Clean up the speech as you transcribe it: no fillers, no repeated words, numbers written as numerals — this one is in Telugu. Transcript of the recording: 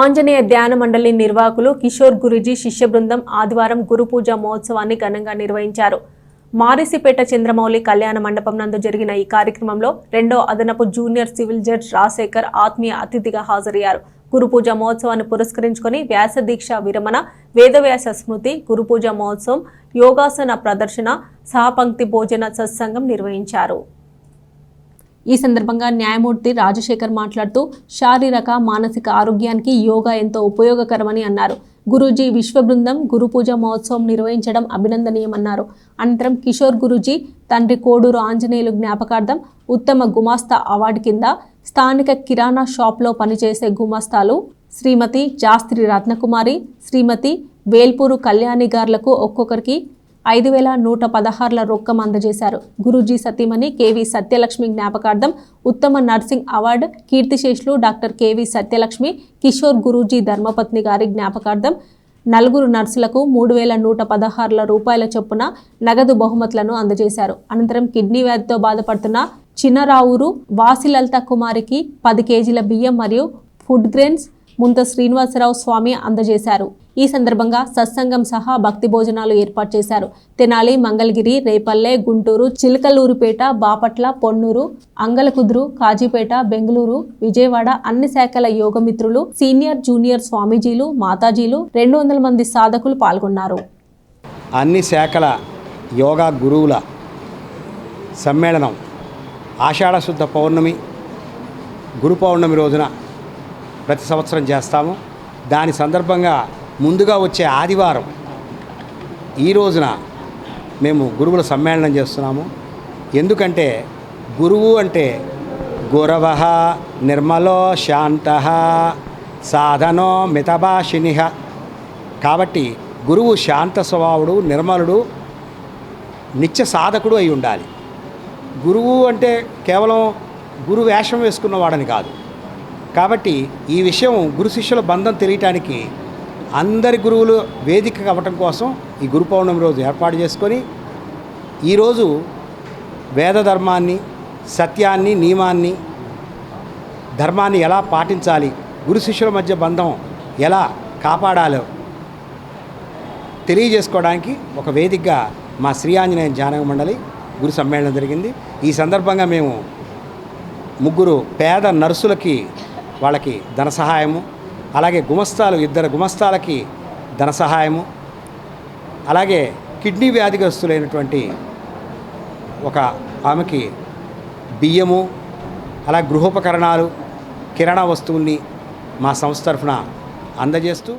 ఆంజనేయ ధ్యాన మండలి నిర్వాహకులు కిషోర్ గురూజీ శిష్య బృందం ఆదివారం గురు పూజ మహోత్సవాన్ని ఘనంగా నిర్వహించారు. మారిసిపేట చంద్రమౌళి కళ్యాణ మండపం నందు జరిగిన ఈ కార్యక్రమంలో రెండో అదనపు జూనియర్ సివిల్ జడ్జ్ రాజశేఖర్ ఆత్మీయ అతిథిగా హాజరయ్యారు. గురుపూజ మహోత్సవాన్ని పురస్కరించుకొని వ్యాస దీక్ష విరమణ, వేదవ్యాస స్మృతి, గురుపూజ మహోత్సవం, యోగాసన ప్రదర్శన, సహపంక్తి భోజన సత్సంగం నిర్వహించారు. ఈ సందర్భంగా న్యాయమూర్తి రాజశేఖర్ మాట్లాడుతూ శారీరక మానసిక ఆరోగ్యానికి యోగా ఎంతో ఉపయోగకరమని అన్నారు. గురూజీ విశ్వ బృందం గురుపూజ మహోత్సవం నిర్వహించడం అభినందనీయమన్నారు. అనంతరం కిషోర్ గురూజీ తండ్రి కోడూరు ఆంజనేయులు జ్ఞాపకార్థం ఉత్తమ గుమాస్తా అవార్డు కింద స్థానిక కిరాణా షాప్లో పనిచేసే గుమాస్తాలు శ్రీమతి జాస్త్రి రత్నకుమారి, శ్రీమతి వేల్పూరు కళ్యాణి గార్లకు ఒక్కొక్కరికి 5,116 రొక్కం అందజేశారు. గురూజీ సతీమణి కేవి సత్యలక్ష్మి జ్ఞాపకార్థం ఉత్తమ నర్సింగ్ అవార్డు కీర్తిశేషులు డాక్టర్ కేవి సత్యలక్ష్మి, కిషోర్ గురూజీ ధర్మపత్ని గారి జ్ఞాపకార్థం 4 నర్సులకు 3,116 రూపాయల చొప్పున నగదు బహుమతులను అందజేశారు. అనంతరం కిడ్నీ వ్యాధితో బాధపడుతున్న చిన్నరావురు వాసిలలిత కుమారికి 10 కేజీల బియ్యం మరియు ఫుడ్ గ్రెయిన్స్ ముంత శ్రీనివాసరావు స్వామి అందజేశారు. ఈ సందర్భంగా సత్సంగం సహా భక్తి భోజనాలు ఏర్పాటు చేశారు. తెనాలి, మంగళగిరి, రేపల్లె, గుంటూరు, చిలకలూరుపేట, బాపట్ల, పొన్నూరు, అంగలకుదురు, కాజీపేట, బెంగళూరు, విజయవాడ అన్ని శాఖల యోగమిత్రులు, సీనియర్, జూనియర్ స్వామీజీలు, మాతాజీలు 200 మంది సాధకులు పాల్గొన్నారు. అన్ని శాఖల యోగా గురువుల సమ్మేళనం ఆషాఢశుద్ధ పౌర్ణమి, గురు పౌర్ణమి రోజున ప్రతి సంవత్సరం చేస్తాము. దాని సందర్భంగా ముందుగా వచ్చే ఆదివారం ఈ రోజున మేము గురువుల సమ్మేళనం చేస్తున్నాము. ఎందుకంటే గురువు అంటే గురవః నిర్మలో శాంతః సాధనో మితభాషినిః. కాబట్టి గురువు శాంత స్వభావుడు, నిర్మలుడు, నిత్య సాధకుడు అయి ఉండాలి. గురువు అంటే కేవలం గురు వేషం వేసుకున్నవాడని కాదు. కాబట్టి ఈ విషయం గురు శిష్యుల బంధం తెలియటానికి అందరి గురువులు వేదిక అవ్వటం కోసం ఈ గురు పౌర్ణమి రోజు ఏర్పాటు చేసుకొని ఈరోజు వేద ధర్మాన్ని, సత్యాన్ని, నియమాన్ని, ధర్మాన్ని ఎలా పాటించాలి, గురు శిష్యుల మధ్య బంధం ఎలా కాపాడాలో తెలియజేసుకోవడానికి ఒక వేదికగా మా శ్రీ ఆంజనేయ ధ్యాన మండలి గురు సమ్మేళనం జరిగింది. ఈ సందర్భంగా మేము 3 పేద నర్సులకి వాళ్ళకి ధన సహాయము, అలాగే గుమస్తాలు 2 గుమస్తాలకి ధన సహాయము, అలాగే కిడ్నీ వ్యాధిగ్రస్తులైనటువంటి ఒక ఆమెకి బియ్యము, అలా గృహోపకరణాలు, కిరాణా వస్తువుల్ని మా సంస్థ తరఫున అందజేస్తూ